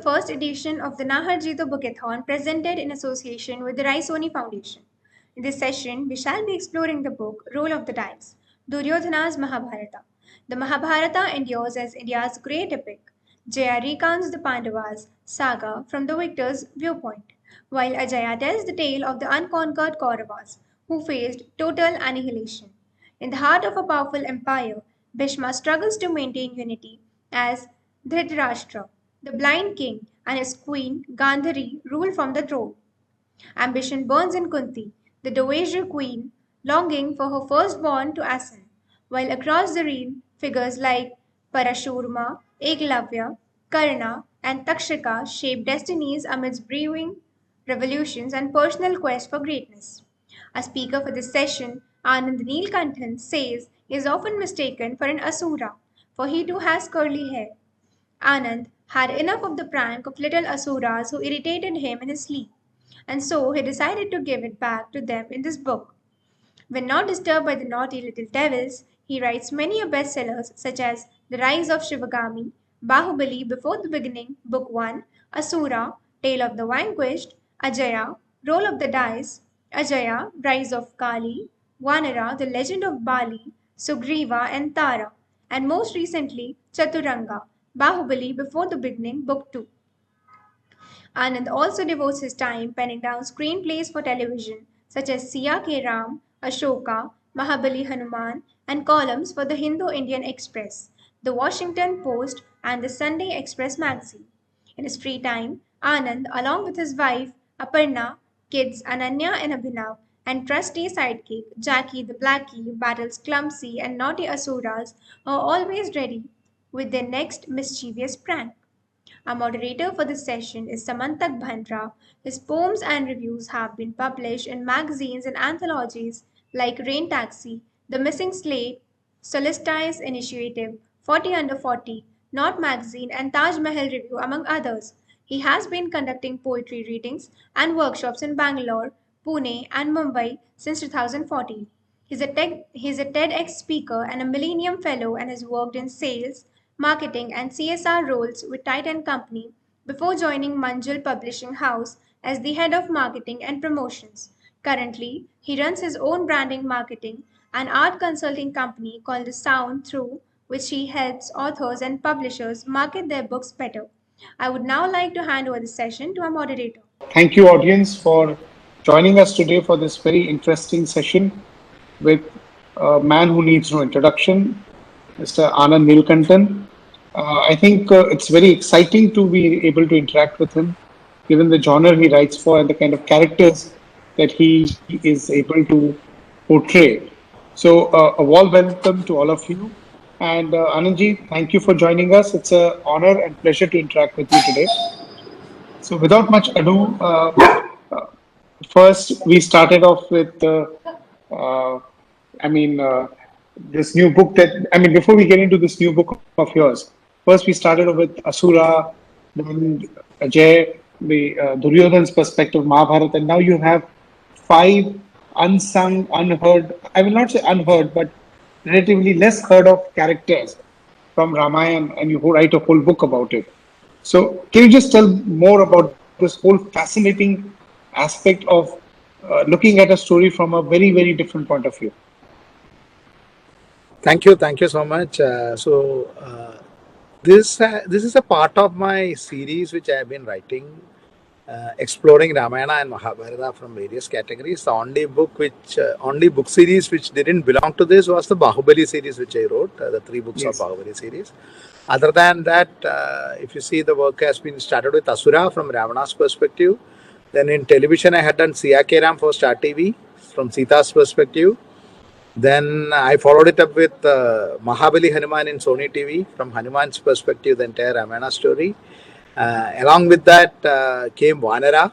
first edition of the Naharjito Bookathon presented in association with the Raisoni Foundation. In this session, we shall be exploring the book Roll of the Dice, Duryodhana's Mahabharata. The Mahabharata endures as India's great epic. Jaya recounts the Pandavas' saga from the victor's viewpoint, while Ajaya tells the tale of the unconquered Kauravas who faced total annihilation. In the heart of a powerful empire, Bhishma struggles to maintain unity as Dhritarashtra, the blind king, and his queen Gandhari rule from the throne. Ambition burns in Kunti, the Dowager queen, longing for her firstborn to ascend, while across the realm, figures like Parashurama, Eklavya, Karna, and Takshika shape destinies amidst brewing revolutions and personal quest for greatness. A speaker for this session, Anand Neelakantan, says he is often mistaken for an Asura, for he too has curly hair. Anand had enough of the prank of little asuras who irritated him in his sleep, and so he decided to give it back to them in this book. When not disturbed by the naughty little devils, he writes many a bestsellers such as The Rise of Shivagami, Bahubali Before the Beginning, Book 1, Asura, Tale of the Vanquished, Ajaya, Roll of the Dice, Ajaya, Rise of Kali, Vanara, The Legend of Bali, Sugriva, and Tara, and most recently Chaturanga, Bahubali Before the Beginning, Book 2. Anand also devotes his time penning down screenplays for television, such as Siya Ke Ram, Ashoka, Mahabali Hanuman, and columns for the Hindu Indian Express, the Washington Post, and the Sunday Express magazine. In his free time, Anand, along with his wife Aparna, kids Ananya and Abhinav, and trusty sidekick Jackie the Blackie, battles clumsy and naughty asuras, are always ready with their next mischievous prank. Our moderator for this session is Samantak Bhandra. His poems and reviews have been published in magazines and anthologies like Rain Taxi, The Missing Slate, Solstice Initiative, 40 Under 40, Not Magazine, and Taj Mahal Review, among others. He has been conducting poetry readings and workshops in Bangalore, Pune, and Mumbai since 2014. He's a TEDx speaker and a Millennium Fellow and has worked in sales, marketing, and CSR roles with Titan Company before joining Manjul Publishing House as the head of marketing and promotions. Currently, he runs his own branding, marketing, and art consulting company called The Sound Through, which he helps authors and publishers market their books better. I would now like to hand over the session to our moderator. Thank you, audience, for joining us today for this very interesting session with a man who needs no introduction, Mr. Anand Neelakantan. I think it's very exciting to be able to interact with him, given the genre he writes for and the kind of characters that he is able to portray. So, a warm welcome to all of you. And Anandji, thank you for joining us. It's an honor and pleasure to interact with you today. So, without much ado, first we started off with, I mean, this new book before we get into this new book of yours, first we started off with Asura, then Ajay, the Duryodhan's perspective, Mahabharata, and now you have five unsung, unheard, I will not say unheard, but relatively less heard of characters from Ramayana, and you write a whole book about it. So, can you just tell more about this whole fascinating aspect of looking at a story from a very, very different point of view? Thank you so much. This is a part of my series which I have been writing, exploring Ramayana and Mahabharata from various categories. The only book series which didn't belong to this was the Bahubali series which I wrote, the three books of Bahubali series. Other than that, if you see, the work has been started with Asura from Ravana's perspective. Then in television, I had done Siya Ke Ram for Star TV from Sita's perspective. Then I followed it up with Mahabali Hanuman in Sony TV from Hanuman's perspective, the entire Ramayana story. Along with that came Vanara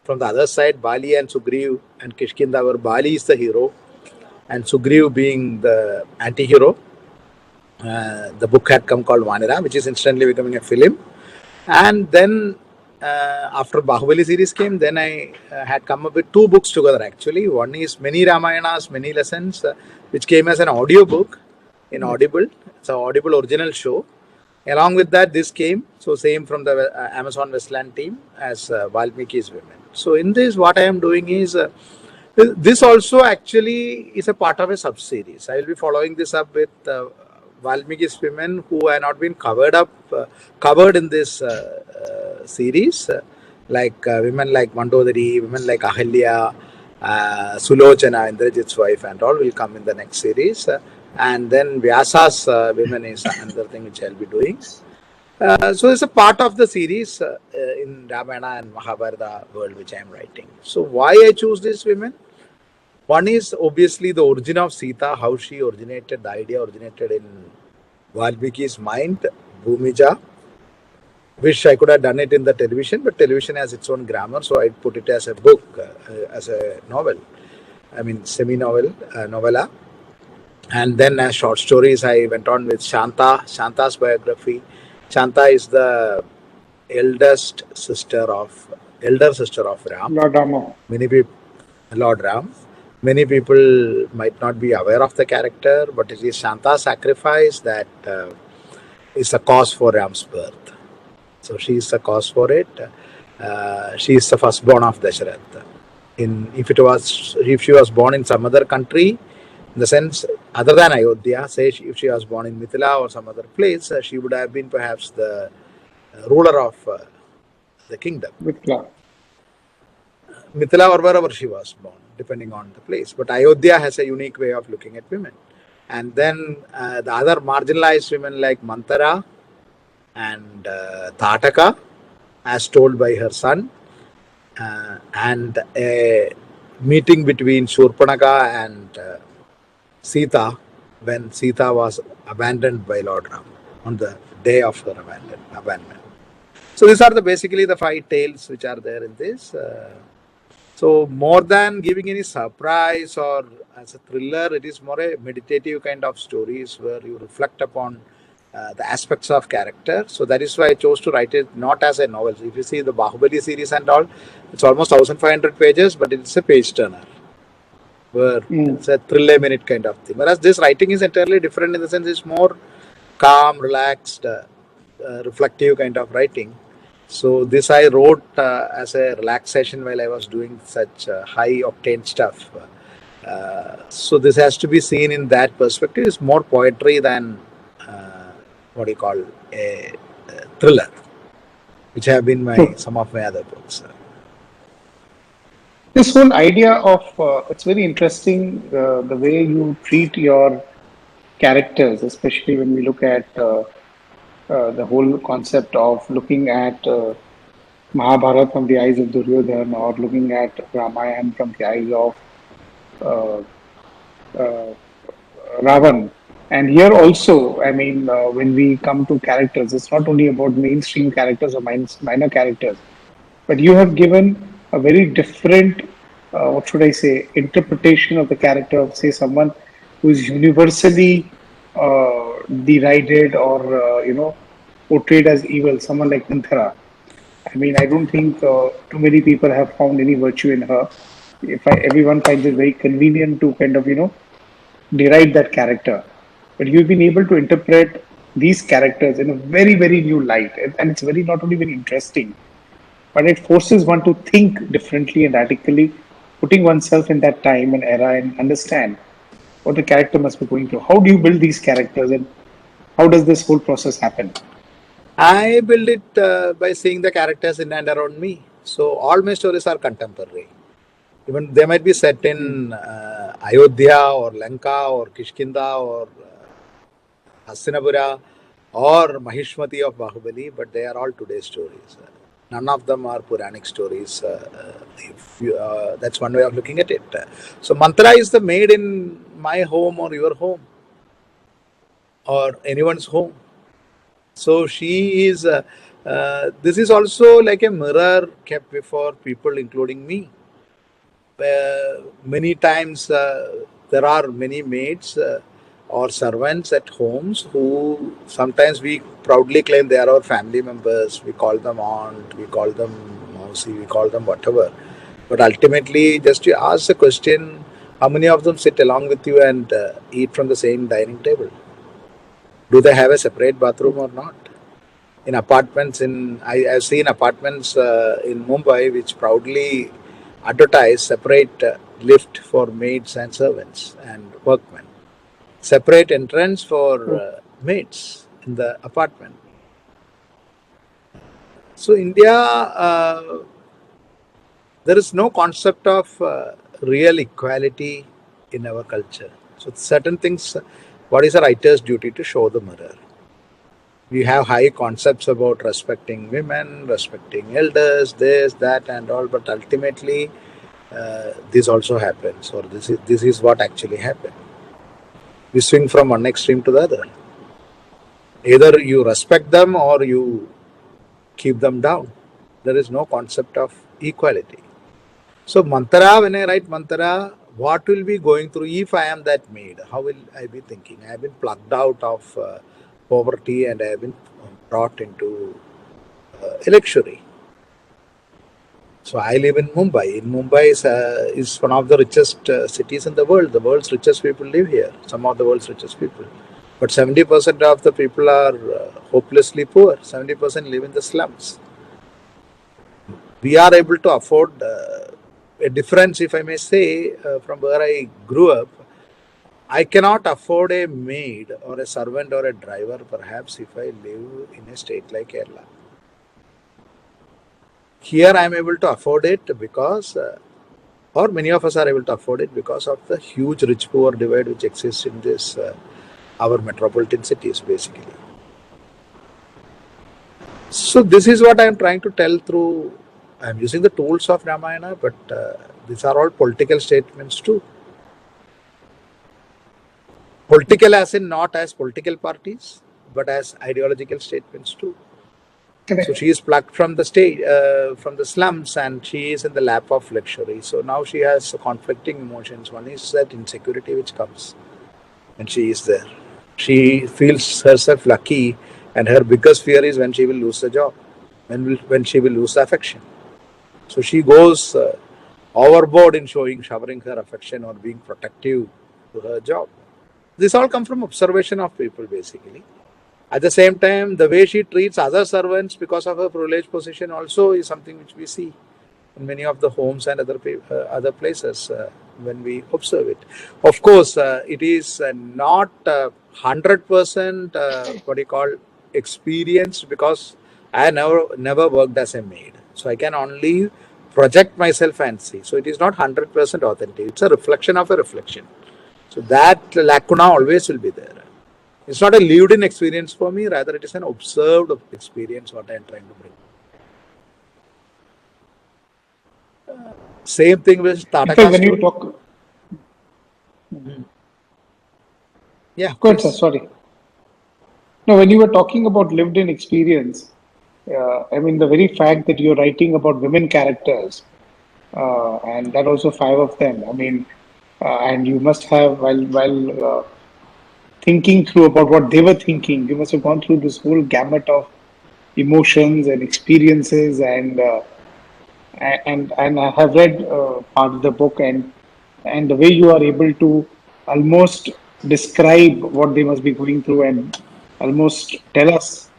from the other side, Bali and Sugriv and Kishkinda, where Bali is the hero and Sugriv being the anti-hero. The book had come called Vanara, which is instantly becoming a film. And then after Bahubali series came, then I had come up with two books together actually. One is Many Ramayanas, Many Lessons, which came as an audio book in Audible. It's an Audible original show. Along with that, this came. So same from the Amazon Westland team as Valmiki's Women. So in this, what I am doing is this also actually is a part of a sub series. I will be following this up with Valmiki's Women who have not been covered in this series, like women like Mandodari, women like Ahalya, Sulochana, Indrajit's wife, and all will come in the next series. And then Vyasa's women is another thing which I'll be doing. So it's a part of the series in Ramayana and Mahabharata world which I am writing. So why I choose these women? One is obviously the origin of Sita, how she originated, the idea originated in Valmiki's mind, Bhumija. Wish I could have done it in the television, but television has its own grammar, so I put it as a book, as a novel. I mean, semi-novel, novella. And then as short stories, I went on with Shanta's biography. Shanta is the elder sister of Ram. Lord Rama. Many people, Lord Ram. Many people might not be aware of the character, but it is Shanta's sacrifice that is the cause for Ram's birth. So she is the cause for it. She is the firstborn of Dasharath. If she was born in some other country, in the sense other than Ayodhya, say if she was born in Mithila or some other place, she would have been perhaps the ruler of the kingdom. Mithila or wherever she was born, depending on the place. But Ayodhya has a unique way of looking at women. And then the other marginalized women like Mantara and Tataka, as told by her son, and a meeting between Shurpanaka and Sita when Sita was abandoned by Lord Ram on the day of her abandonment. So these are basically the 5 tales which are there in this. So more than giving any surprise or as a thriller, it is more a meditative kind of stories where you reflect upon the aspects of character. So that is why I chose to write it not as a novel. If you see the Bahubali series and all, it's almost 1500 pages, but it's a page turner. Where it's a thriller minute kind of thing. Whereas this writing is entirely different in the sense it's more calm, relaxed, reflective kind of writing. So this I wrote as a relaxation while I was doing such high octane stuff. So this has to be seen in that perspective. It's more poetry than what you call a thriller, which have been some of my other books. This whole idea of it's very interesting the way you treat your characters, especially when we look at the whole concept of looking at Mahabharata from the eyes of Duryodhana or looking at Ramayana from the eyes of Ravan. And here also, I mean, when we come to characters, it's not only about mainstream characters or minor characters, but you have given a very different, what should I say, interpretation of the character of, say, someone who is universally derided or, portrayed as evil, someone like Manthara. I mean, I don't think too many people have found any virtue in her. Everyone finds it very convenient to kind of, deride that character. But you've been able to interpret these characters in a very, very new light. And it's very, not only very interesting, but it forces one to think differently and radically, putting oneself in that time and era and understand what the character must be going through. How do you build these characters and how does this whole process happen? I build it by seeing the characters in and around me. So all my stories are contemporary. Even they might be set in Ayodhya or Lanka or Kishkinda or Hastinapura or Mahishmati of Bahubali, but they are all today's stories. None of them are Puranic stories. That's one way of looking at it. So Mantra is the maid in my home or your home or anyone's home. So she is, this is also like a mirror kept before people, including me. Many times there are many maids or servants at homes who sometimes we proudly claim they are our family members. We call them aunt, we call them mausi, we call them whatever. But ultimately, just to ask the question, how many of them sit along with you and eat from the same dining table? Do they have a separate bathroom or not? in apartments I've seen apartments in Mumbai which proudly advertise separate lift for maids and servants and workmen, separate entrance for maids in the apartment. So India, there is no concept of real equality in our culture. So certain things, what is a writer's duty? To show the mirror. We have high concepts about respecting women, respecting elders, this, that, and all, but ultimately, this also happens, or this is what actually happened. We swing from one extreme to the other. Either you respect them or you keep them down. There is no concept of equality. So Mantara, when I write Mantara, what will be going through if I am that maid? How will I be thinking? I have been plucked out of poverty and I have been brought into a luxury. So I live in Mumbai. In Mumbai is one of the richest cities in the world. The world's richest people live here. Some of the world's richest people. But 70% of the people are hopelessly poor. 70% live in the slums. We are able to afford a difference, if I may say, from where I grew up. I cannot afford a maid or a servant or a driver, perhaps, if I live in a state like Kerala. Here I am able to afford it because, or many of us are able to afford it because of the huge rich-poor divide which exists in this our metropolitan cities, basically. So this is what I am trying to tell through. I am using the tools of Ramayana, but these are all political statements too. Political as in not as political parties, but as ideological statements too. So she is plucked from the state, from the slums, and she is in the lap of luxury. So now she has conflicting emotions. One is that insecurity which comes, and she is there. She feels herself lucky, and her biggest fear is when she will lose the job, when she will lose the affection. So she goes overboard in showering her affection or being protective to her job. This all comes from observation of people, basically. At the same time, the way she treats other servants because of her privileged position also is something which we see in many of the homes and other places when we observe it. Of course, it is not 100% what you call experienced, because I never worked as a maid. So I can only project myself and see. So it is not 100% authentic. It's a reflection of a reflection. So that lacuna always will be there. It's not a lived-in experience for me, rather it is an observed experience what I am trying to bring. Same thing with Tata. When you talk... Yeah, good, sir, sorry. No, when you were talking about lived-in experience, I mean, the very fact that you're writing about women characters, and that also five of them, I mean, and you must have, while thinking through about what they were thinking, you must have gone through this whole gamut of emotions and experiences, and I have read part of the book, and the way you are able to almost describe what they must be going through and almost tell us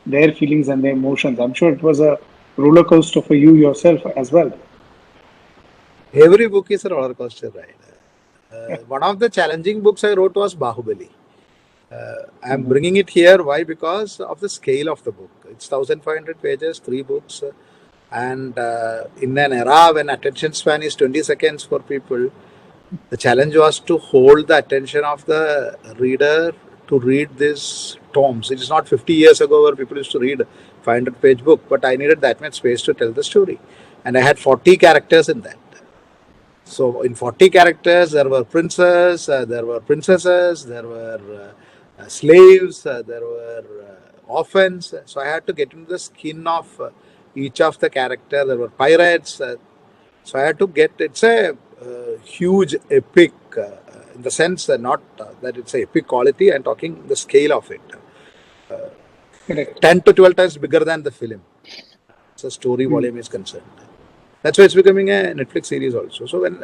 their feelings and their emotions. I'm sure it was a roller coaster for you yourself as well. Every book is a roller coaster ride. One of the challenging books I wrote was Bahubali. I'm bringing it here. Why? Because of the scale of the book. It's 1,500 pages, 3 books. And in an era when attention span is 20 seconds for people, the challenge was to hold the attention of the reader to read these tomes. It is not 50 years ago where people used to read 500-page book, but I needed that much space to tell the story. And I had 40 characters in that. So in 40 characters, there were princes, there were princesses, there were slaves, there were orphans. So I had to get into the skin of each of the characters. There were pirates. So I had to get, it's a huge epic in the sense that not that it's a epic quality, I'm talking the scale of it. 10 to 12 times bigger than the film. So story volume is concerned. That's why it's becoming a Netflix series also. So when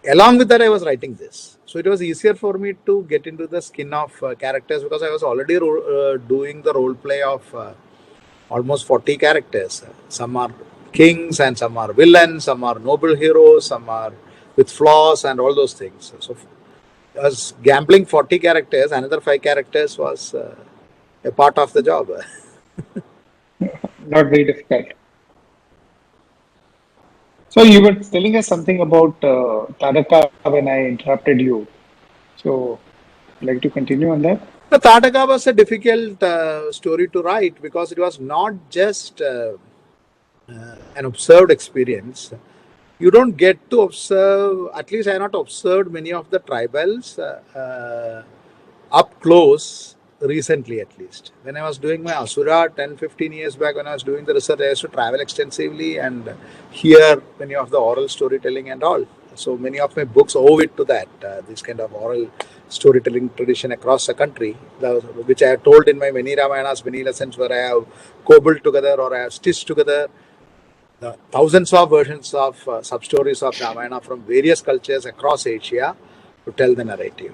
along with that, I was writing this. So it was easier for me to get into the skin of characters because I was already doing the role play of almost 40 characters. Some are kings and some are villains, some are noble heroes, some are with flaws and all those things. So I was gambling 40 characters, another 5 characters was a part of the job. Not very difficult. So you were telling us something about Tadaka when I interrupted you. So like to continue on that? The Tataka was a difficult story to write because it was not just an observed experience. You don't get to observe, at least I have not observed many of the tribals up close recently, at least. When I was doing my Asura 10-15 years back, when I was doing the research, I used to travel extensively and hear many of the oral storytelling and all. So many of my books owe it to that, this kind of oral storytelling tradition across the country, which I have told in my many Ramayanas, many lessons where I have cobbled together or I have stitched together the thousands of versions of sub-stories of Ramayana from various cultures across Asia to tell the narrative.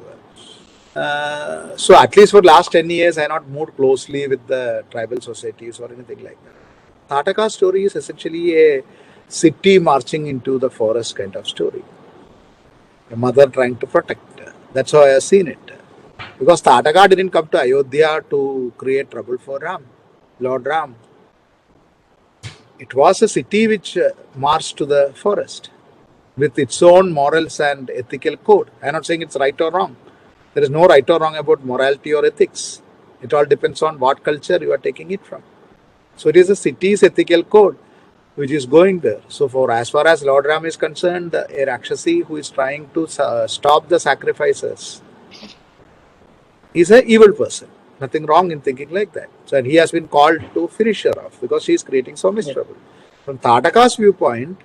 So at least for last 10 years, I have not moved closely with the tribal societies or anything like that. Tataka's story is essentially a city marching into the forest kind of story. A mother trying to protect. That's how I have seen it. Because Tataka didn't come to Ayodhya to create trouble for Ram, Lord Ram. It was a city which marched to the forest with its own morals and ethical code. I am not saying it's right or wrong. There is no right or wrong about morality or ethics. It all depends on what culture you are taking it from. So it is a city's ethical code which is going there. So for as far as Lord Ram is concerned, a Rakshasi who is trying to stop the sacrifices is an evil person. Nothing wrong in thinking like that. So and he has been called to finish her off because she is creating so much trouble. From Tataka's viewpoint,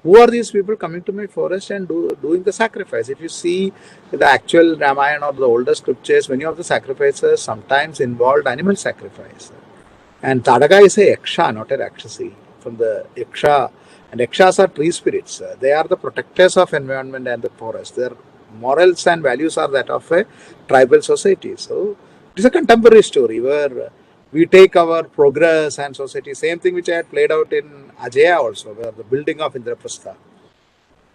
who are these people coming to my forest and doing the sacrifice? If you see the actual Ramayana or the older scriptures, many of the sacrifices sometimes involved animal sacrifice. And Tadaka is a Yaksha, not a Rakshasi. From the Yaksha, and Yakshas are tree spirits. They are the protectors of environment and the forest. Their morals and values are that of a tribal society. So it is a contemporary story where we take our progress and society. Same thing which I had played out in Ajaya also, where the building of Indraprastha.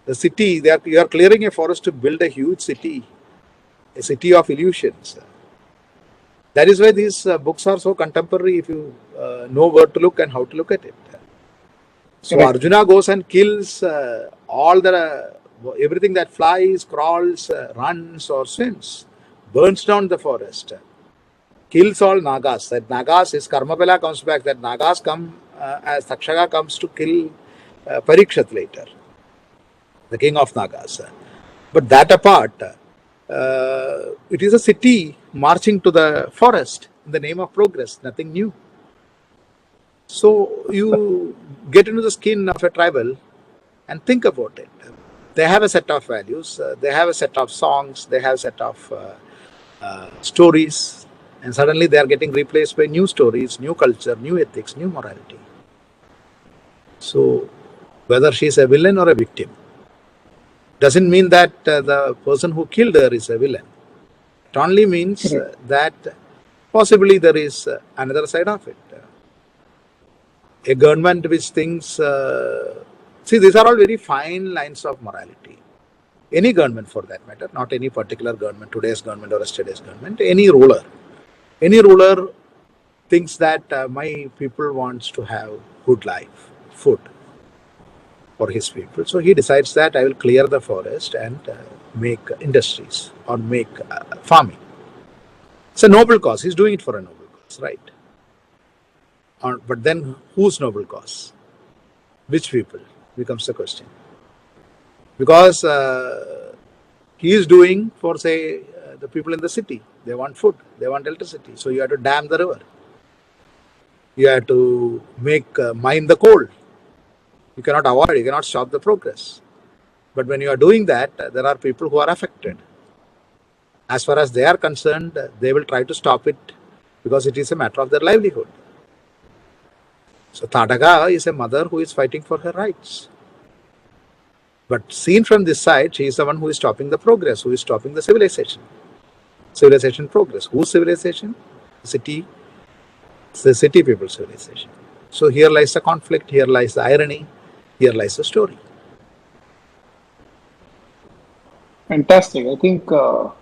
The city, you are clearing a forest to build a huge city, a city of illusions. That is why these books are so contemporary if you know where to look and how to look at it. So Correct. Arjuna goes and kills everything that flies, crawls, runs or swims, burns down the forest, kills all Nagas. That Nagas, his Karmapala comes back, that Nagas come as Takshaka comes to kill Parikshat later, the king of Nagas. But that apart, it is a city marching to the forest in the name of progress, nothing new. So you get into the skin of a tribal and think about it. They have a set of values, they have a set of songs, they have a set of stories, and suddenly they are getting replaced by new stories, new culture, new ethics, new morality. So whether she is a villain or a victim doesn't mean that the person who killed her is a villain. It only means that possibly there is another side of it. A government which thinks, see, these are all very fine lines of morality. Any government for that matter, not any particular government, today's government or yesterday's government, any ruler thinks that my people wants to have good life, food for his people. So he decides that I will clear the forest and make industries or make farming. It's a noble cause. He's doing it for a noble cause, right? But then whose noble cause? Which people becomes the question. Because he is doing for, say, the people in the city. They want food, they want electricity. So you have to dam the river. You have to mine the coal. You cannot avoid, you cannot stop the progress. But when you are doing that, there are people who are affected. As far as they are concerned, they will try to stop it because it is a matter of their livelihood. So Tadaka is a mother who is fighting for her rights. But seen from this side, she is the one who is stopping the progress, who is stopping the civilization progress. Whose civilization? City, the city people civilization. So here lies the conflict, here lies the irony, here lies the story. Fantastic. I think the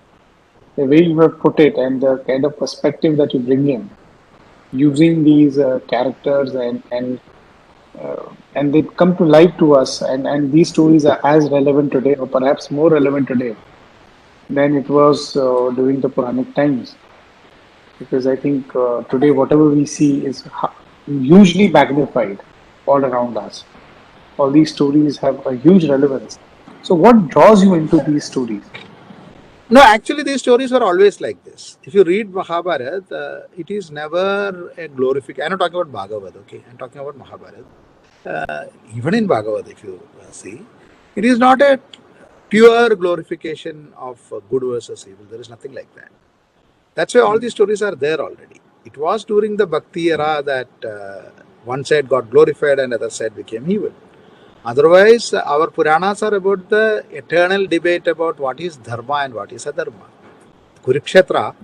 way you have put it and the kind of perspective that you bring in, using these characters and they come to life to us, and these stories are as relevant today, or perhaps more relevant today than it was during the Puranic times. Because I think today whatever we see is hugely magnified all around us. All these stories have a huge relevance. So, what draws you into these stories? No, actually, these stories were always like this. If you read Mahabharata, it is never a glorification. I'm not talking about Bhagavad, okay? I'm talking about Mahabharata. Even in Bhagavad, if you see, it is not a pure glorification of good versus evil. There is nothing like that. That's why all these stories are there already. It was during the Bhakti era that one side got glorified and other side became evil. Otherwise, our Puranas are about the eternal debate about what is Dharma and what is Adharma. Kurukshetra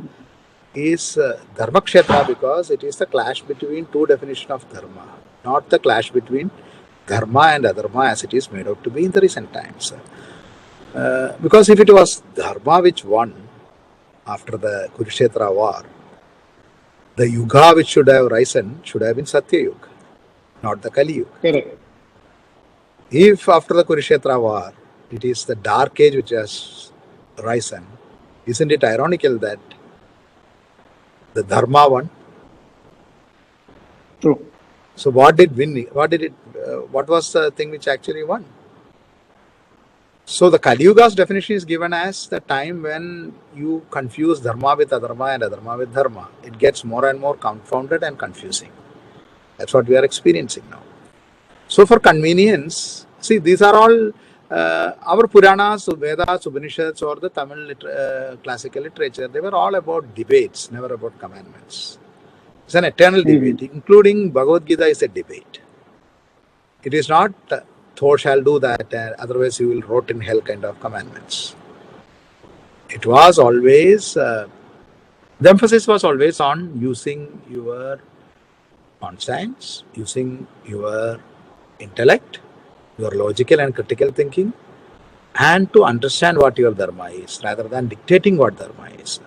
is Dharma Kshetra because it is the clash between two definitions of Dharma, not the clash between Dharma and Adharma as it is made out to be in the recent times. Because if it was Dharma which won after the Kurukshetra war, the Yuga which should have risen should have been Satya Yuga, not the Kali Yuga. Correct. If after the Kurukshetra war, it is the dark age which has risen, isn't it ironical that the Dharma won? True. So what did win? What was the thing which actually won? So the Kali Yuga's definition is given as the time when you confuse Dharma with Adharma and Adharma with Dharma. It gets more and more confounded and confusing. That's what we are experiencing now. So for convenience, see, these are all our Puranas, Vedas, Upanishads, or the Tamil classical literature. They were all about debates, never about commandments. It's an eternal debate, including Bhagavad Gita is a debate. It is not thou shall do that, otherwise you will rot in hell kind of commandments. It was always, the emphasis was always on using your conscience, using your intellect, your logical and critical thinking, and to understand what your dharma is rather than dictating what dharma is.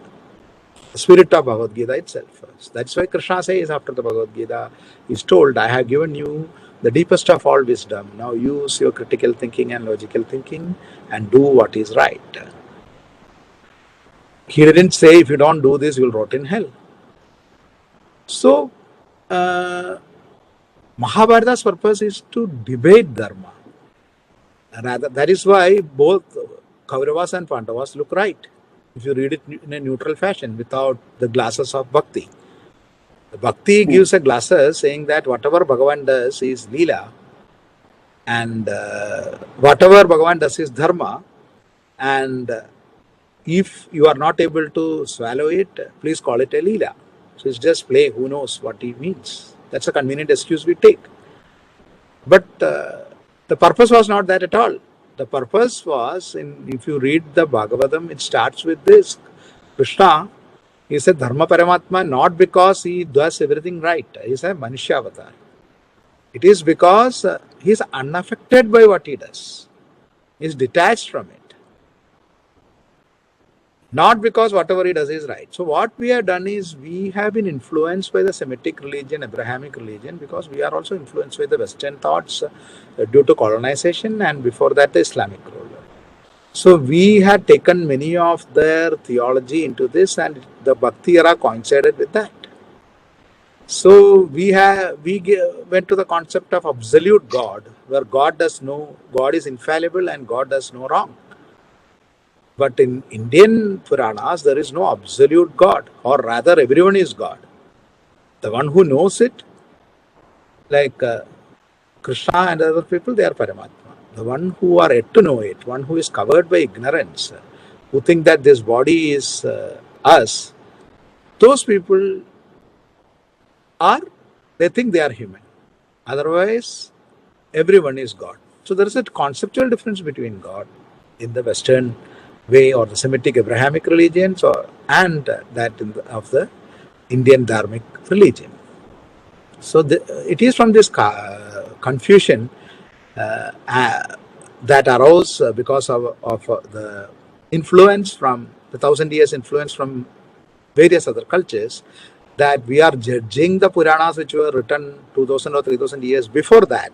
The spirit of Bhagavad Gita itself. That's why Krishna says after the Bhagavad Gita, he's told, I have given you the deepest of all wisdom. Now use your critical thinking and logical thinking and do what is right. He didn't say if you don't do this, you'll rot in hell. So, Mahabharata's purpose is to debate dharma. Rather, that is why both Kauravas and Pandavas look right. If you read it in a neutral fashion without the glasses of bhakti. The bhakti gives a glasses saying that whatever Bhagavan does is Leela and whatever Bhagavan does is Dharma, and if you are not able to swallow it, please call it a Leela. So it's just play, who knows what it means. That's a convenient excuse we take. But the purpose was not that at all. The purpose was, if you read the Bhagavatam, it starts with this. Krishna is a Dharma Paramatma not because he does everything right. He is a Manushya avatar. It is because he is unaffected by what he does. He is detached from it. Not because whatever he does is right. So what we have done is we have been influenced by the Semitic religion, Abrahamic religion, because we are also influenced by the Western thoughts due to colonization and before that the Islamic rule. So we had taken many of their theology into this and the Bhakti era coincided with that. So we went to the concept of absolute God, where God is infallible and God does no wrong. But in Indian Puranas, there is no absolute God, or rather everyone is God. The one who knows it, like Krishna and other people, they are Paramatma. The one who are yet to know it, one who is covered by ignorance, who think that this body is us, those people they think they are human. Otherwise, everyone is God. So there is a conceptual difference between God in the Western way or the Semitic Abrahamic religions and that of the Indian Dharmic religion. So it is from this confusion that arose because of the influence from the 1,000 years influence from various other cultures, that we are judging the Puranas which were written 2,000 or 3,000 years before that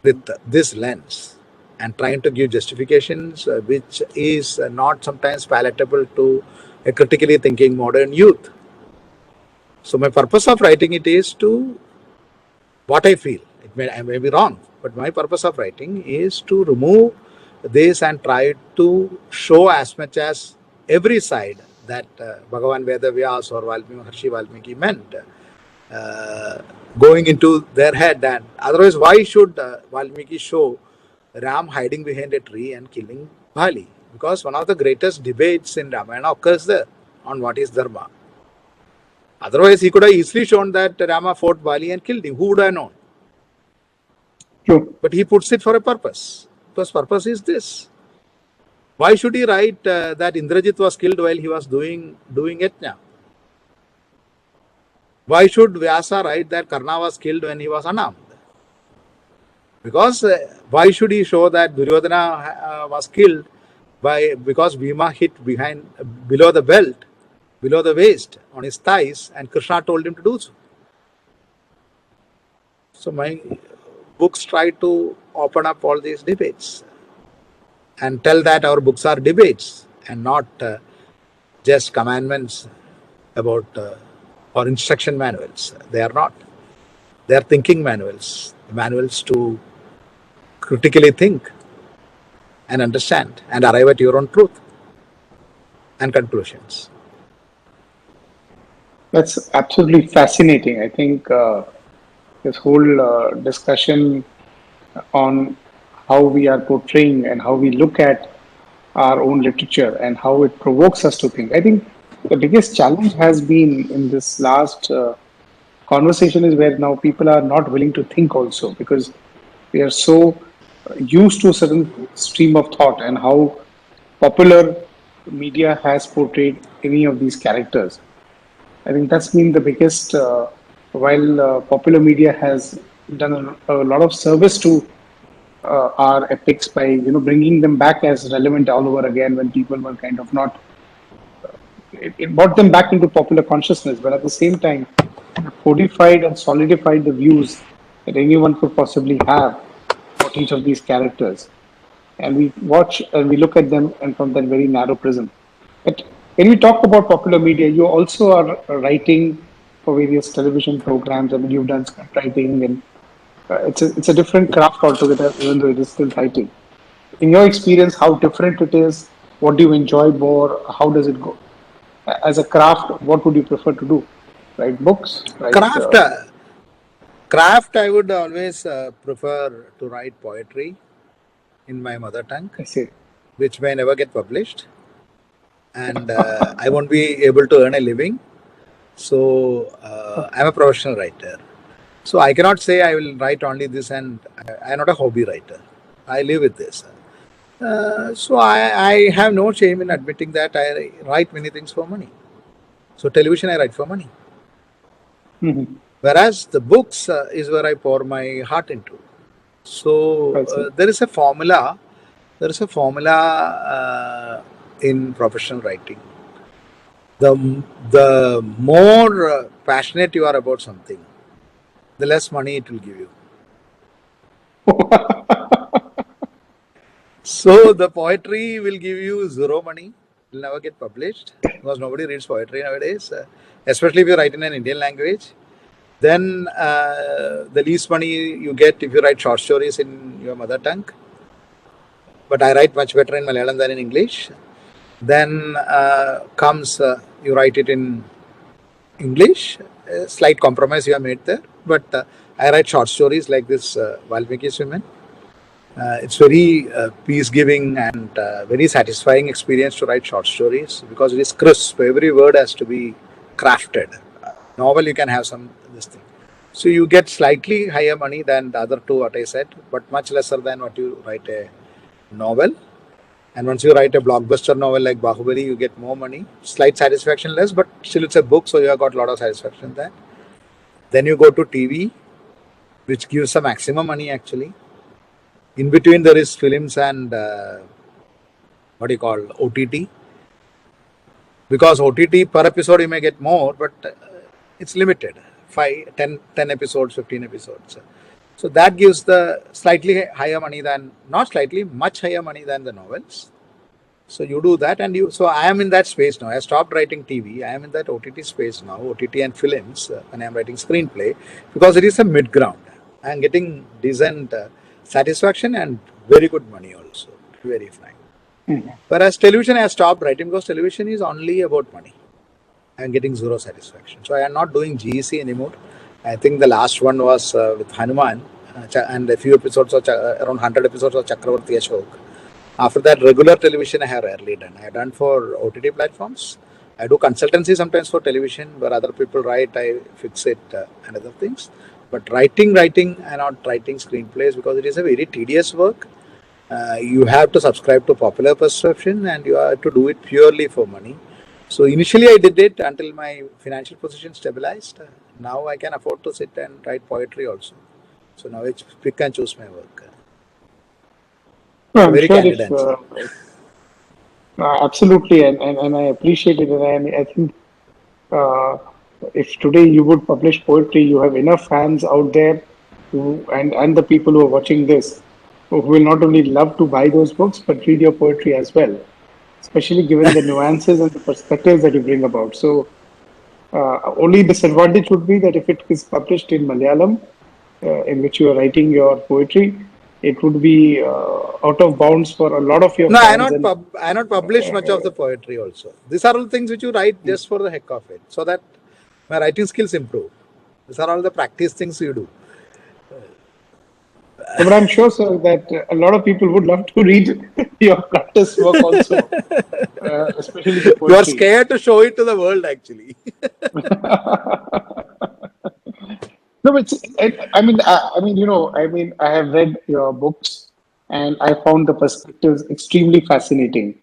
with this lens and trying to give justifications which is not sometimes palatable to a critically thinking modern youth. So my purpose of writing it is to what I feel. I may be wrong, but my purpose of writing is to remove this and try to show as much as every side that Bhagavan Veda Vyas or Maharshi Valmiki meant going into their head. And otherwise, why should Valmiki show Ram hiding behind a tree and killing Bali? Because one of the greatest debates in Ramayana occurs there on what is Dharma. Otherwise, he could have easily shown that Rama fought Bali and killed him. Who would have known? True. But he puts it for a purpose. Because purpose is this. Why should he write that Indrajit was killed while he was doing yajna? Why should Vyasa write that Karna was killed when he was unarmed? Because why should he show that Duryodhana was killed because Bhima hit below the belt, below the waist, on his thighs, and Krishna told him to do so. So my books try to open up all these debates and tell that our books are debates and not just commandments about or instruction manuals. They are not. They are thinking manuals to critically think and understand and arrive at your own truth and conclusions. That's absolutely fascinating. I think this whole discussion on how we are portraying and how we look at our own literature and how it provokes us to think. I think the biggest challenge has been in this last conversation is where now people are not willing to think also, because we are so used to a certain stream of thought and how popular media has portrayed any of these characters. I think that's been the biggest, while popular media has done a lot of service to our epics by bringing them back as relevant all over again when people were kind of not. It brought them back into popular consciousness, but at the same time, it codified and solidified the views that anyone could possibly have about each of these characters. And we watch and we look at them and from that very narrow prism. But when we talk about popular media, you also are writing for various television programs. I mean, you've done script writing, and it's a different craft altogether, even though it is still writing. In your experience, how different it is? What do you enjoy more? How does it go? As a craft, what would you prefer to do? Write books? Write? Craft, I would always prefer to write poetry in my mother tongue, I say. which may never get published, and I won't be able to earn a living. So I'm a professional writer. So I cannot say I will write only this, and I'm not a hobby writer. I live with this. So I have no shame in admitting that I write many things for money. So television I write for money. Mm-hmm. Whereas the books is where I pour my heart into. So there is a formula. There is a formula in professional writing. The more passionate you are about something, the less money it will give you. So the poetry will give you zero money. It will never get published because nobody reads poetry nowadays, especially if you write in an Indian language. Then the least money you get if you write short stories in your mother tongue. But I write much better in Malayalam than in English. Then comes you write it in English. A slight compromise you have made there. But I write short stories like this Valmiki's Women. It's very peace-giving and very satisfying experience to write short stories because it is crisp. Every word has to be crafted. Novel you can have this thing. So you get slightly higher money than the other two what I said, but much lesser than what you write a novel. And once you write a blockbuster novel like Bahubali, you get more money. Slight satisfaction less, but still it's a book, so you have got a lot of satisfaction there. Then you go to TV, which gives the maximum money actually. In between there is films and what do you call OTT. Because OTT per episode you may get more, but it's limited. 5, 10, 10 episodes, 15 episodes. So that gives the slightly higher money than, not slightly, much higher money than the novels. So you do that, and so I am in that space now. I stopped writing TV. I am in that OTT space now, OTT and films, and I am writing screenplay because it is a mid ground. I am getting decent satisfaction and very good money also. Very fine. Whereas television, I stopped writing because television is only about money. I am getting zero satisfaction. So I am not doing GEC anymore. I think the last one was with Hanuman and a few episodes of around 100 episodes of Chakravarti Ashok. After that, regular television I have rarely done. I have done for OTT platforms. I do consultancy sometimes for television where other people write, I fix it and other things. But writing, I'm not writing screenplays because it is a very tedious work. You have to subscribe to popular perception and you have to do it purely for money. So initially I did it until my financial position stabilized. Now I can afford to sit and write poetry also. So now it's pick and choose my work. No, I'm Very sure candid if answer. absolutely, and I appreciate it, and I think uh, if today you would publish poetry, you have enough fans out there, and the people who are watching this, who will not only love to buy those books but read your poetry as well, especially given the nuances and the perspectives that you bring about. So, only disadvantage would be that if it is published in Malayalam, in which you are writing your poetry, it would be out of bounds for a lot of your No, fans. And I not publish much of the poetry also. These are all things which you write just for the heck of it, so that my writing skills improve. These are all the practice things you do. but I'm sure, sir, that a lot of people would love to read your practice work also, especially the You are poetry. scared to show it to the world actually. No, but I have read your books, and I found the perspectives extremely fascinating.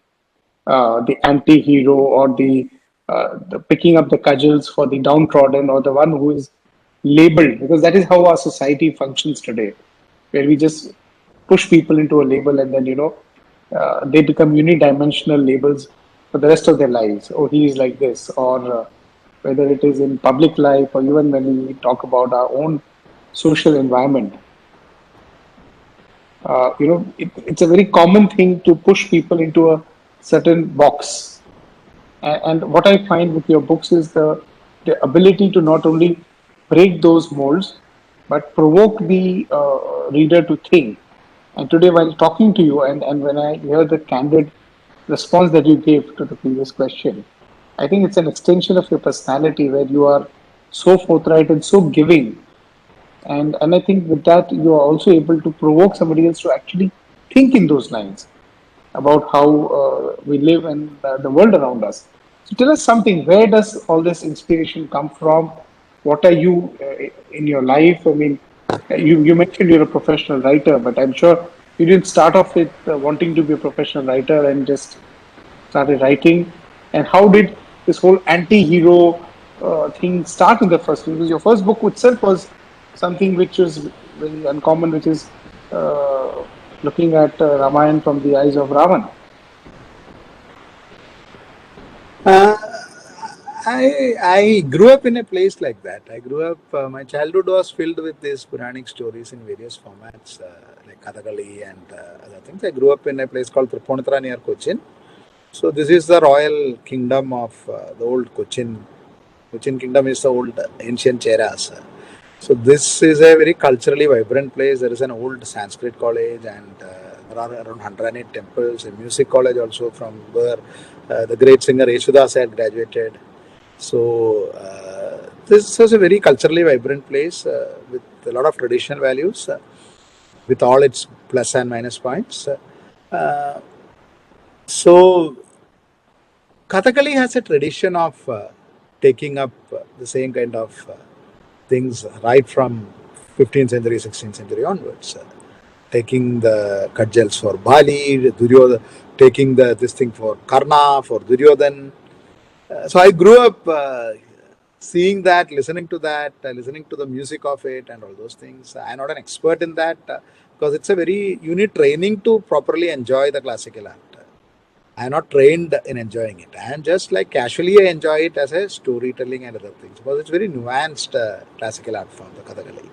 The anti-hero or the picking up the cudgels for the downtrodden or the one who is labeled, because that is how our society functions today, where we just push people into a label and then they become unidimensional labels for the rest of their lives. Oh, he is like this, or whether it is in public life or even when we talk about our own social environment. It's a very common thing to push people into a certain box. And what I find with your books is the ability to not only break those molds, but provoke the reader to think. And today, while talking to you, and when I hear the candid response that you gave to the previous question, I think it's an extension of your personality where you are so forthright and so giving, and I think with that you are also able to provoke somebody else to actually think in those lines about how we live and the world around us. So tell us something. Where does all this inspiration come from? What are you in your life? I mean, you mentioned you're a professional writer, but I'm sure you didn't start off with wanting to be a professional writer and just started writing. And how did this whole anti-hero thing start in the first place? Because your first book itself was something which was very uncommon, which is looking at Ramayana from the eyes of Ravan. Uh, I grew up in a place like that. I grew up. My childhood was filled with these Puranic stories in various formats, like Kathakali and other things. I grew up in a place called Tripunithura near Cochin. So this is the royal kingdom of the old Cochin. Cochin kingdom is the old ancient Cheras. So this is a very culturally vibrant place. There is an old Sanskrit college, and there are around 108 temples. A music college also, from where the great singer Yeshudas had graduated. So this is a very culturally vibrant place with a lot of traditional values, with all its plus and minus points. Uh, so Kathakali has a tradition of taking up the same kind of things right from 15th century, 16th century onwards. Taking the cudgels for Bali, taking this thing for Karna, for Duryodhan. So I grew up seeing that, listening to that, listening to the music of it, and all those things. I'm not an expert in that because it's a very you need training to properly enjoy the classical art. I'm not trained in enjoying it. I am just like casually I enjoy it as a storytelling and other things because it's very nuanced classical art form, the Kathakali,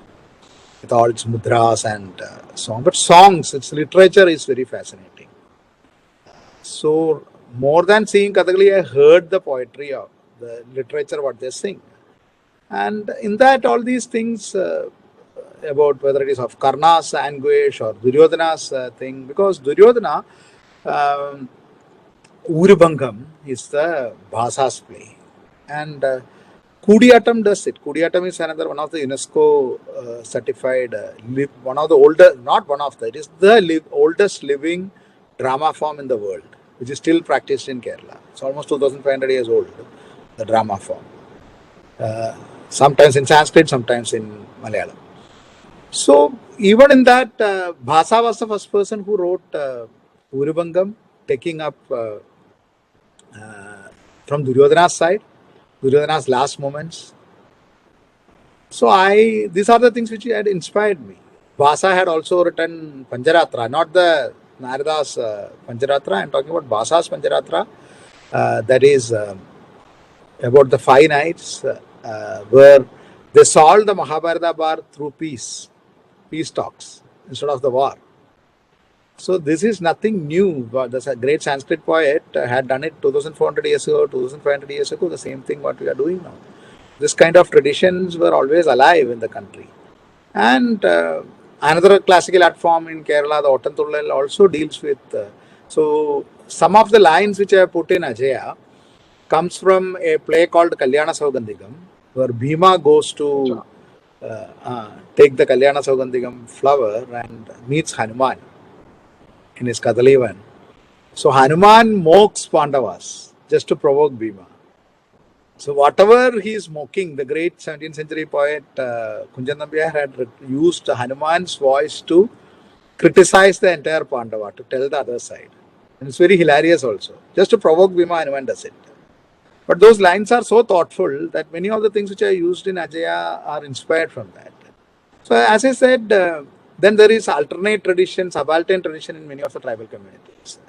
with all its mudras and song. But songs, its literature is very fascinating. So more than seeing Kathakali, I heard the poetry of the literature, what they sing. And in that, all these things about whether it is of Karna's anguish or Duryodhana's thing, because Duryodhana, um, Urubangam is the Bhasa's play. And Kudiyatam does it. Kudiyatam is another one of the UNESCO certified, one of the older, not one of the, it is the oldest living drama form in the world, which is still practiced in Kerala. It's almost 2,500 years old, the drama form. Sometimes in Sanskrit, sometimes in Malayalam. So even in that, Bhasa was the first person who wrote Urubangam, taking up from Duryodhana's side, Duryodhana's last moments. So these are the things which had inspired me. Bhasa had also written Panjaratra, not the Narada's Panjaratra. I'm talking about Bhasa's Panjaratra. That is about the 5 nights where they solved the Mahabharata war through peace talks instead of the war. So this is nothing new. There's a great Sanskrit poet had done it 2,400 years ago, 2,500 years ago, the same thing what we are doing now. This kind of traditions were always alive in the country. And another classical art form in Kerala, the Ottantullal, also deals with. So some of the lines which I have put in Ajaya comes from a play called Kalyana Saugandhikam, where Bhima goes to take the Kalyana Saugandhikam flower and meets Hanuman in his Kadalivan. So Hanuman mocks Pandavas just to provoke Bhima. So whatever he is mocking, the great 17th century poet Kunjan Nambiar had used Hanuman's voice to criticize the entire Pandava, to tell the other side. And it's very hilarious also. Just to provoke Bhima, Hanuman does it. But those lines are so thoughtful that many of the things which I used in Ajaya are inspired from that. So as I said, then there is alternate tradition, subaltern tradition in many of the tribal communities.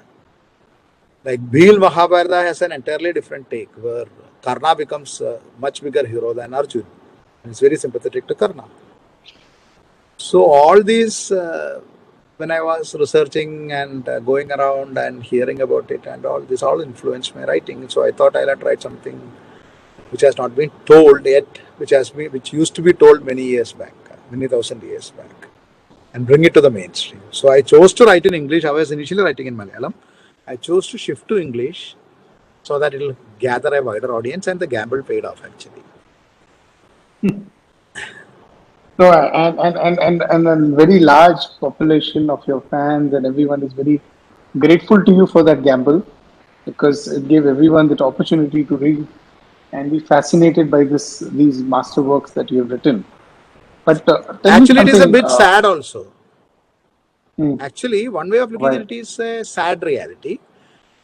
Like Bhil Mahabharata has an entirely different take, where Karna becomes a much bigger hero than Arjun. And it's very sympathetic to Karna. So all these, when I was researching and going around and hearing about it and all, this all influenced my writing. So I thought I'll write something which has not been told yet, which used to be told many years back, many thousand years back, and bring it to the mainstream. So I chose to write in English. I was initially writing in Malayalam. I chose to shift to English so that it will gather a wider audience, and the gamble paid off actually. No, and a very large population of your fans and everyone is very grateful to you for that gamble because it gave everyone that opportunity to read and be fascinated by these masterworks that you have written. But tell me Actually, it is a something. bit sad also. Hmm, Actually, one way of looking at why? it is a sad reality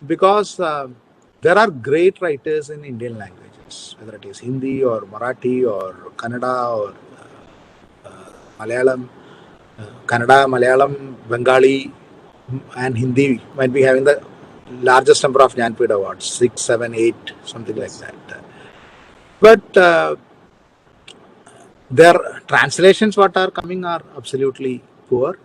because there are great writers in Indian languages, whether it is Hindi or Marathi or Kannada or Malayalam, Kannada, Malayalam, Bengali, and Hindi might be having the largest number of Jnanpith awards, 6, 7, 8, something like Yes. that. But their translations, what are coming, are absolutely poor.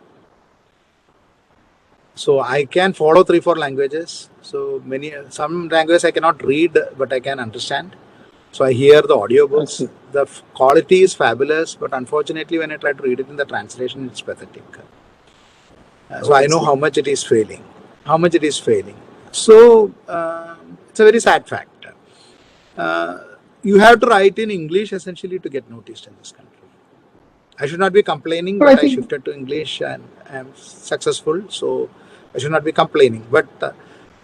So I can follow 3, 4 languages. So some languages I cannot read, but I can understand. So I hear the I audiobooks. see. The quality is fabulous, but unfortunately, when I try to read it in the translation, it's pathetic. So Oh, I I know see. how much it is failing. How much it is failing. So it's a very sad fact. Uh, you have to write in English essentially to get noticed in this country. I should not be complaining, But I but I think shifted to English and am successful. So I should not be complaining. But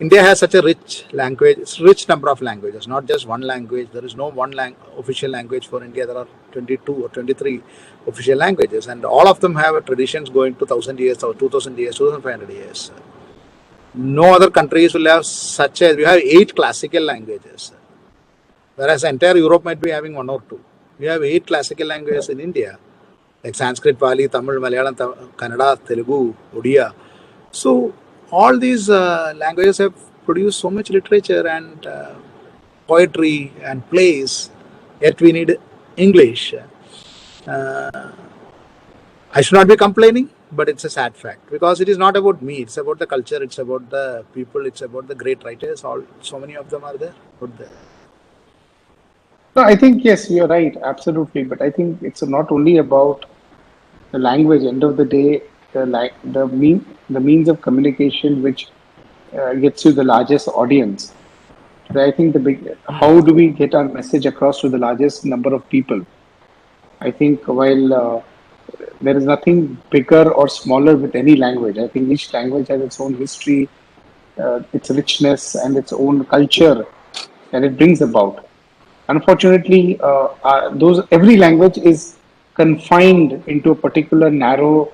India has such a rich number of languages, not just one language. There is no one official language for India. There are 22 or 23 official languages, and all of them have traditions going to 1,000 years or 2,000 years, 2,500 years. No other countries will have we have 8 classical languages, whereas entire Europe might be having 1 or 2. We have 8 classical languages in India, like Sanskrit, Pali, Tamil, Malayalam, Kannada, Telugu, Odia. So all these languages have produced so much literature and poetry and plays, yet we need English. I should not be complaining, but it's a sad fact, because it is not about me, it's about the culture, it's about the people, it's about the great writers. So many of them are there. No, I think yes, you're right, absolutely. But I think it's not only about the language. End of the day, the means of communication which gets you the largest audience. So I think how do we get our message across to the largest number of people? I think while there is nothing bigger or smaller with any language. I think each language has its own history, its richness, and its own culture that it brings about. Unfortunately, those every language is confined into a particular narrow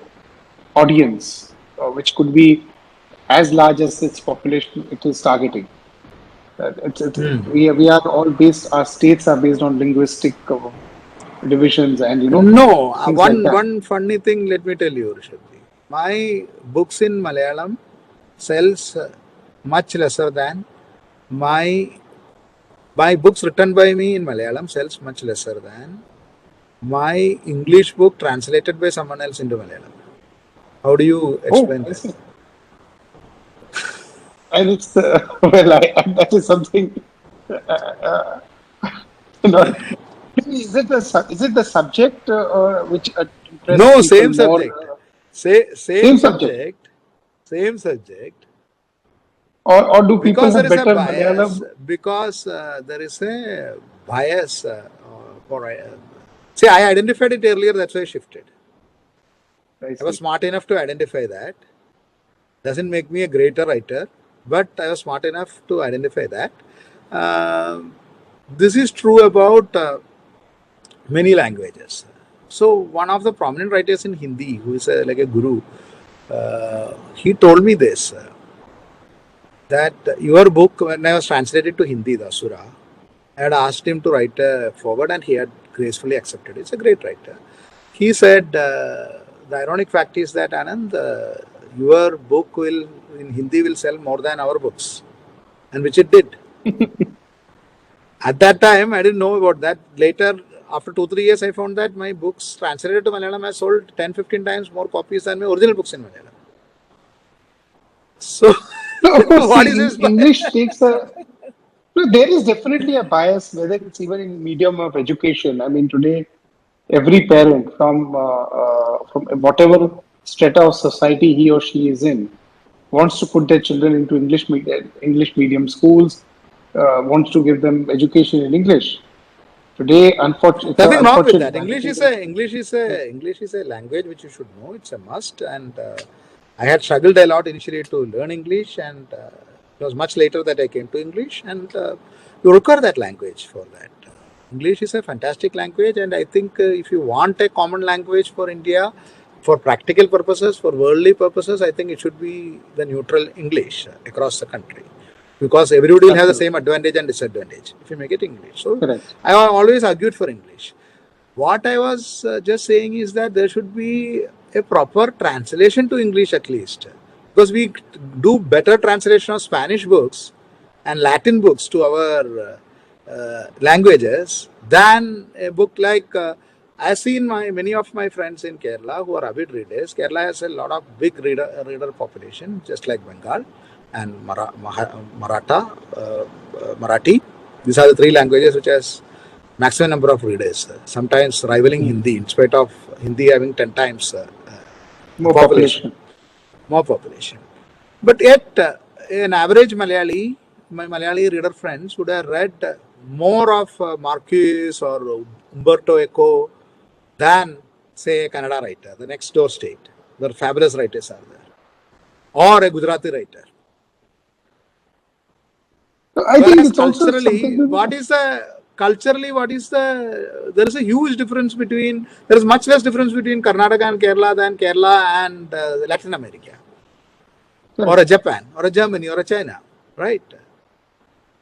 audience, which could be as large as its population it is targeting. We are all based. Our states are based on linguistic divisions, and No, things like that. one funny thing, let me tell you, Rishabh. My books in Malayalam sells much lesser than my books written by me in Malayalam sells much lesser than my English book translated by someone else into Malayalam. How do you Oh, explain I that? see. And it's that is something. Uh, you know, is it the subject which interests No, people same more? subject. Say same Same subject, subject, same subject. or do people Because there have is a better bias. Malayalam? Because there is a bias for. See, I identified it earlier. That's why I shifted. I I was see. smart enough to identify that. Doesn't make me a greater writer, but I was smart enough to identify that. Um this is true about many languages. So one of the prominent writers in Hindi, who is like a guru, he told me this, that your book, when I was translated to Hindi, the Asura, I had asked him to write a forward, and he had gracefully accepted. It's a great writer. He said, the ironic fact is that, Anand, your book will in Hindi will sell more than our books, and which it did. At that time, I didn't know about that. Later, after 2 3 years, I found that my books translated to Malayalam have sold 10 15 times more copies than my original books in Malayalam. So, No, of course. what is See, this bias? English takes a. No, there is definitely a bias, whether it's even in medium of education. I mean, today every parent from whatever strata of society he or she is in wants to put their children into English medium schools, wants to give them education in English. Today, it's an Nothing wrong with unfortunate that. reality that English is a language which you should know. It's a must. And I had struggled a lot initially to learn English, and it was much later that I came to English. And you require that language for that. English is a fantastic language, and I think if you want a common language for India, for practical purposes, for worldly purposes, I think it should be the neutral English across the country, because everybody will have the same absolutely advantage and disadvantage if you make it English. So correct. I have always argued for English. What I was just saying is that there should be a proper translation to English at least, because we do better translation of Spanish books and Latin books to our languages than a book like. I've seen many of my friends in Kerala who are avid readers. Kerala has a lot of big reader population, just like Bengal and Maratha, Marathi. These are the 3 languages which has maximum number of readers, sometimes rivaling Mm. Hindi, in spite of Hindi having 10 times the More population, population. more population. But yet, an average Malayali, my Malayali reader friends would have read more of Marquis or Umberto Eco than, say, a Kannada writer, the next door state, where fabulous writers are there, or a Gujarati writer. I think Whereas it's also culturally, something to do. what is there is a huge difference between, there is much less difference between Karnataka and Kerala than Kerala and Latin America, or a Correct. Japan, or a Germany, or a China, right?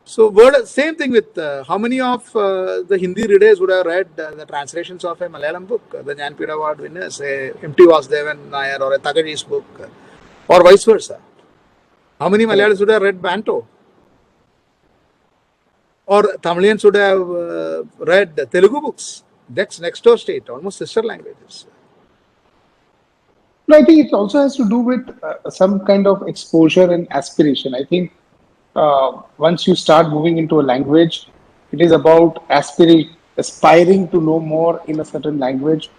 So, same thing with how many of the Hindi readers would have read the translations of a Malayalam book, the Jnanpith Award winners, a M.T. Vasudevan Nair or a Tagaji's book, or vice versa. How many Correct. Malayalis would have read Banto? Or Tamilians would have read Telugu books. That's next door state, almost sister languages. No, I think it also has to do with some kind of exposure and aspiration. I think once you start moving into a language, it is about aspiring to know more in a certain language.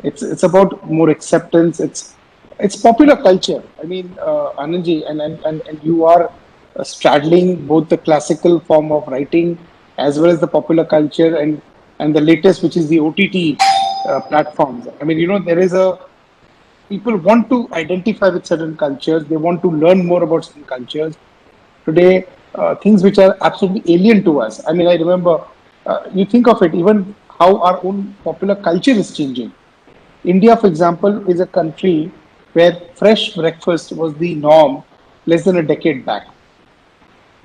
It's about more acceptance. It's popular culture. I mean, Anandji, and you are straddling both the classical form of writing as well as the popular culture and the latest, which is the OTT platforms. I mean, there is a people want to identify with certain cultures. They want to learn more about certain cultures. Today, things which are absolutely alien to us. I mean, I remember, you think of it, even how our own popular culture is changing. India, for example, is a country where fresh breakfast was the norm less than a decade back.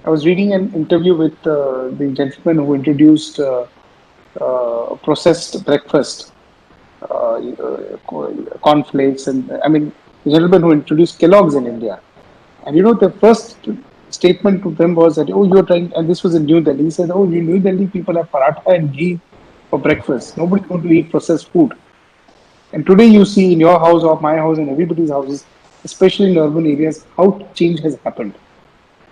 I was reading an interview with the gentleman who introduced processed breakfast, cornflakes, and I mean, the gentleman who introduced Kellogg's in India. And the first statement to them was that, oh, you're trying, and this was in New Delhi. He said, oh, in New Delhi, people have paratha and ghee for breakfast. Nobody's going to eat processed food. And today you see in your house or my house and everybody's houses, especially in urban areas, how change has happened.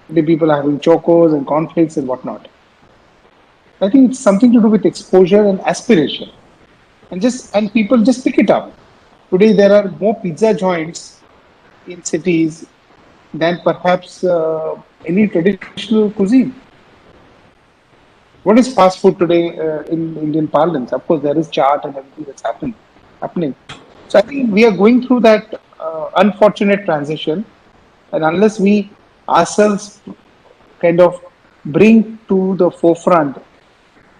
Today people are having chocos and cornflakes and whatnot. I think it's something to do with exposure and aspiration. And people just pick it up. Today there are more pizza joints in cities than perhaps any traditional cuisine. What is fast food today in Indian parlance? Of course, there is chaat and everything that's happening. So I think we are going through that unfortunate transition, and unless we ourselves kind of bring to the forefront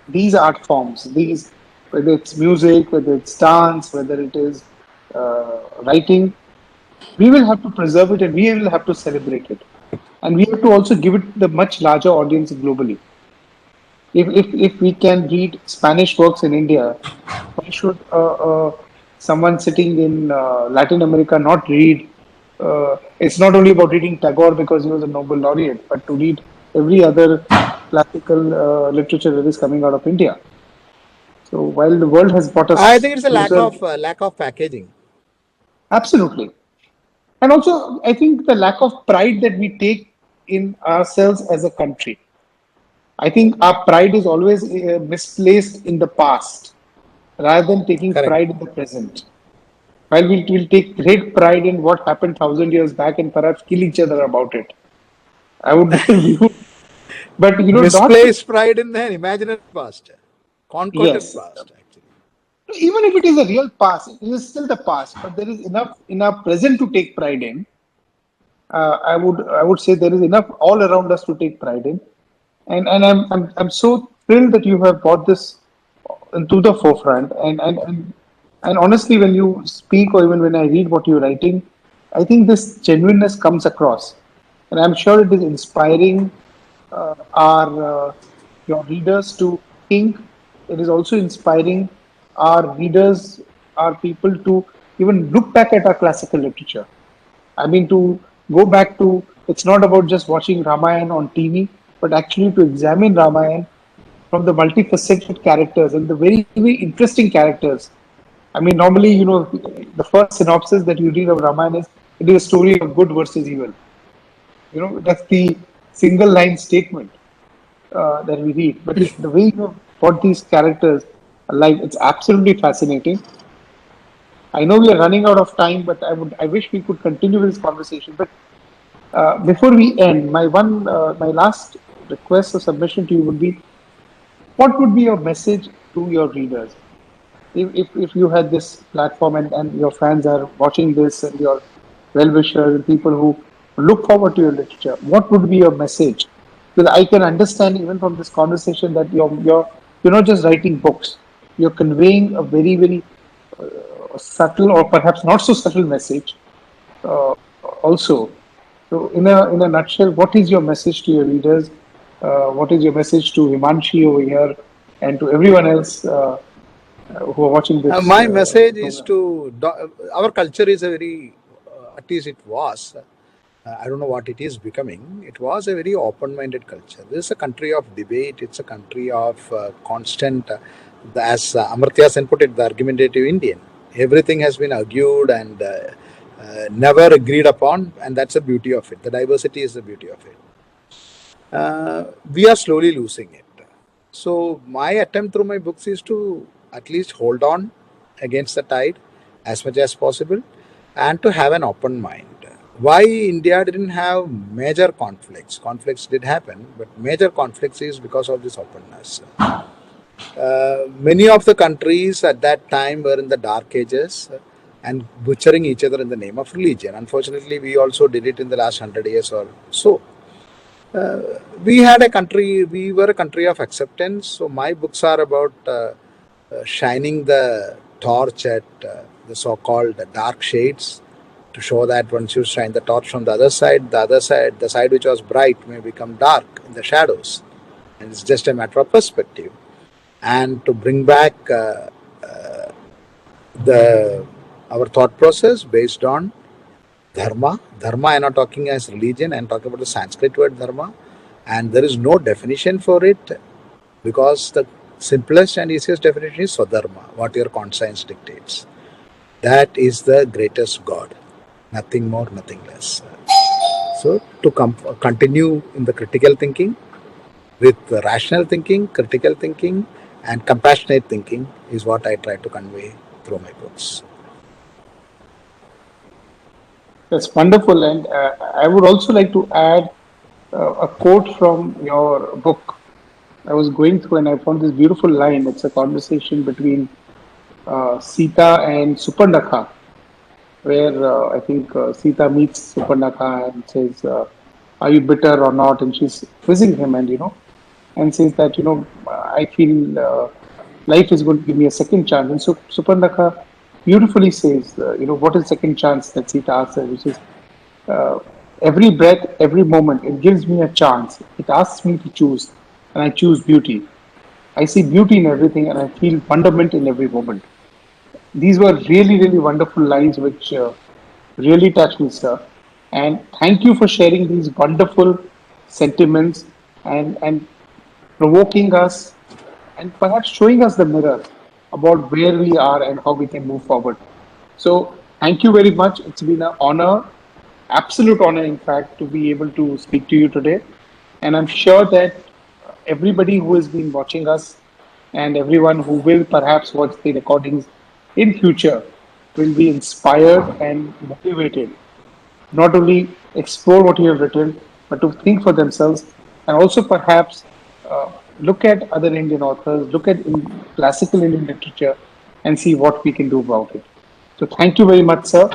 these art forms, these whether it's music, whether it's dance, whether it is writing, we will have to preserve it and we will have to celebrate it, and we have to also give it the much larger audience globally. If we can read Spanish works in India, why should someone sitting in Latin America not read? It's not only about reading Tagore because he was a Nobel laureate, but to read every other classical literature that is coming out of India. So while the world has brought I us think it's a closer, lack of packaging. absolutely, and also I think the lack of pride that we take in ourselves as a country. I think our pride is always misplaced in the past rather than taking Correct. pride in the present. While we'll take great pride in what happened 1,000 years back and perhaps kill each other about it. I would view, but not to, Misplaced pride in the imaginary past, conquered yes, past, actually. even if it is a real past, it is still the past, but there is enough in our present to take pride in. I would say there is enough all around us to take pride in, and I'm so thrilled that you have brought this into the forefront. And honestly, when you speak or even when I read what you're writing, I think this genuineness comes across, and I'm sure it is inspiring our your readers to think. It is also inspiring our readers, our people to even look back at our classical literature. I mean, to go back to, it's not about just watching Ramayana on TV, but actually to examine Ramayana from the multifaceted characters and the very, very interesting characters. I mean, normally, the first synopsis that you read of Ramayana is it is a story of good versus evil. That's the single line statement that we read. But the way you have brought these characters alive, it's absolutely fascinating. I know we are running out of time, but I wish we could continue this conversation. But before we end, my last request or submission to you would be: what would be your message to your readers? If you had this platform and your fans are watching this and your well wishers and people who look forward to your literature, what would be your message Because I can understand even from this conversation that you're not just writing books, you're conveying a very, very subtle or perhaps not so subtle message also. So, in a nutshell, what is your message to your readers? What is your message to Himanshi over here and to everyone else who are watching this? My message is to our culture is a very, at least it was. I don't know what it is becoming. It was a very open-minded culture. This is a country of debate. It's a country of constant, as Amartya Sen put it, the argumentative Indian. Everything has been argued and never agreed upon, and that's the beauty of it. The diversity is the beauty of it. We are slowly losing it. So my attempt through my books is to at least hold on against the tide as much as possible and to have an open mind. Why India didn't have major conflicts? Conflicts did happen, but major conflicts is because of this openness. Many of the countries at that time were in the dark ages and butchering each other in the name of religion. Unfortunately, we also did it in the last 100 years or so. We were a country of acceptance. So my books are about shining the torch at the so-called dark shades to show that once you shine the torch from the other side, the side which was bright may become dark in the shadows. And it's just a matter of perspective. And to bring back our thought process based on dharma. Dharma, I'm not talking as religion, I'm talking about the Sanskrit word dharma. And there is no definition for it because the simplest and easiest definition is swadharma, what your conscience dictates. That is the greatest God. Nothing more, nothing less. So, to continue in the critical thinking with rational thinking, critical thinking, and compassionate thinking is what I try to convey through my books. That's wonderful, and I would also like to add a quote from your book. I was going through and I found this beautiful line. It's a conversation between Sita and Supernakha, where I think Sita meets Supernakha and says, "Are you bitter or not?" And she's quizzing him, and and says that I feel life is going to give me a second chance. And so Supernakha beautifully says, what is second chance that Sita asks her, which is uh, every breath, every moment, it gives me a chance. It asks me to choose, and I choose beauty. I see beauty in everything, and I feel wonderment in every moment. These were really, really wonderful lines which really touched me, sir. And thank you for sharing these wonderful sentiments and provoking us and perhaps showing us the mirror about where we are and how we can move forward. So, thank you very much. It's been an honor, absolute honor, in fact, to be able to speak to you today. And I'm sure that everybody who has been watching us and everyone who will perhaps watch the recordings in future will be inspired and motivated not only explore what you have written, but to think for themselves and also perhaps look at other Indian authors, look at classical Indian literature, and see what we can do about it. So, thank you very much, sir.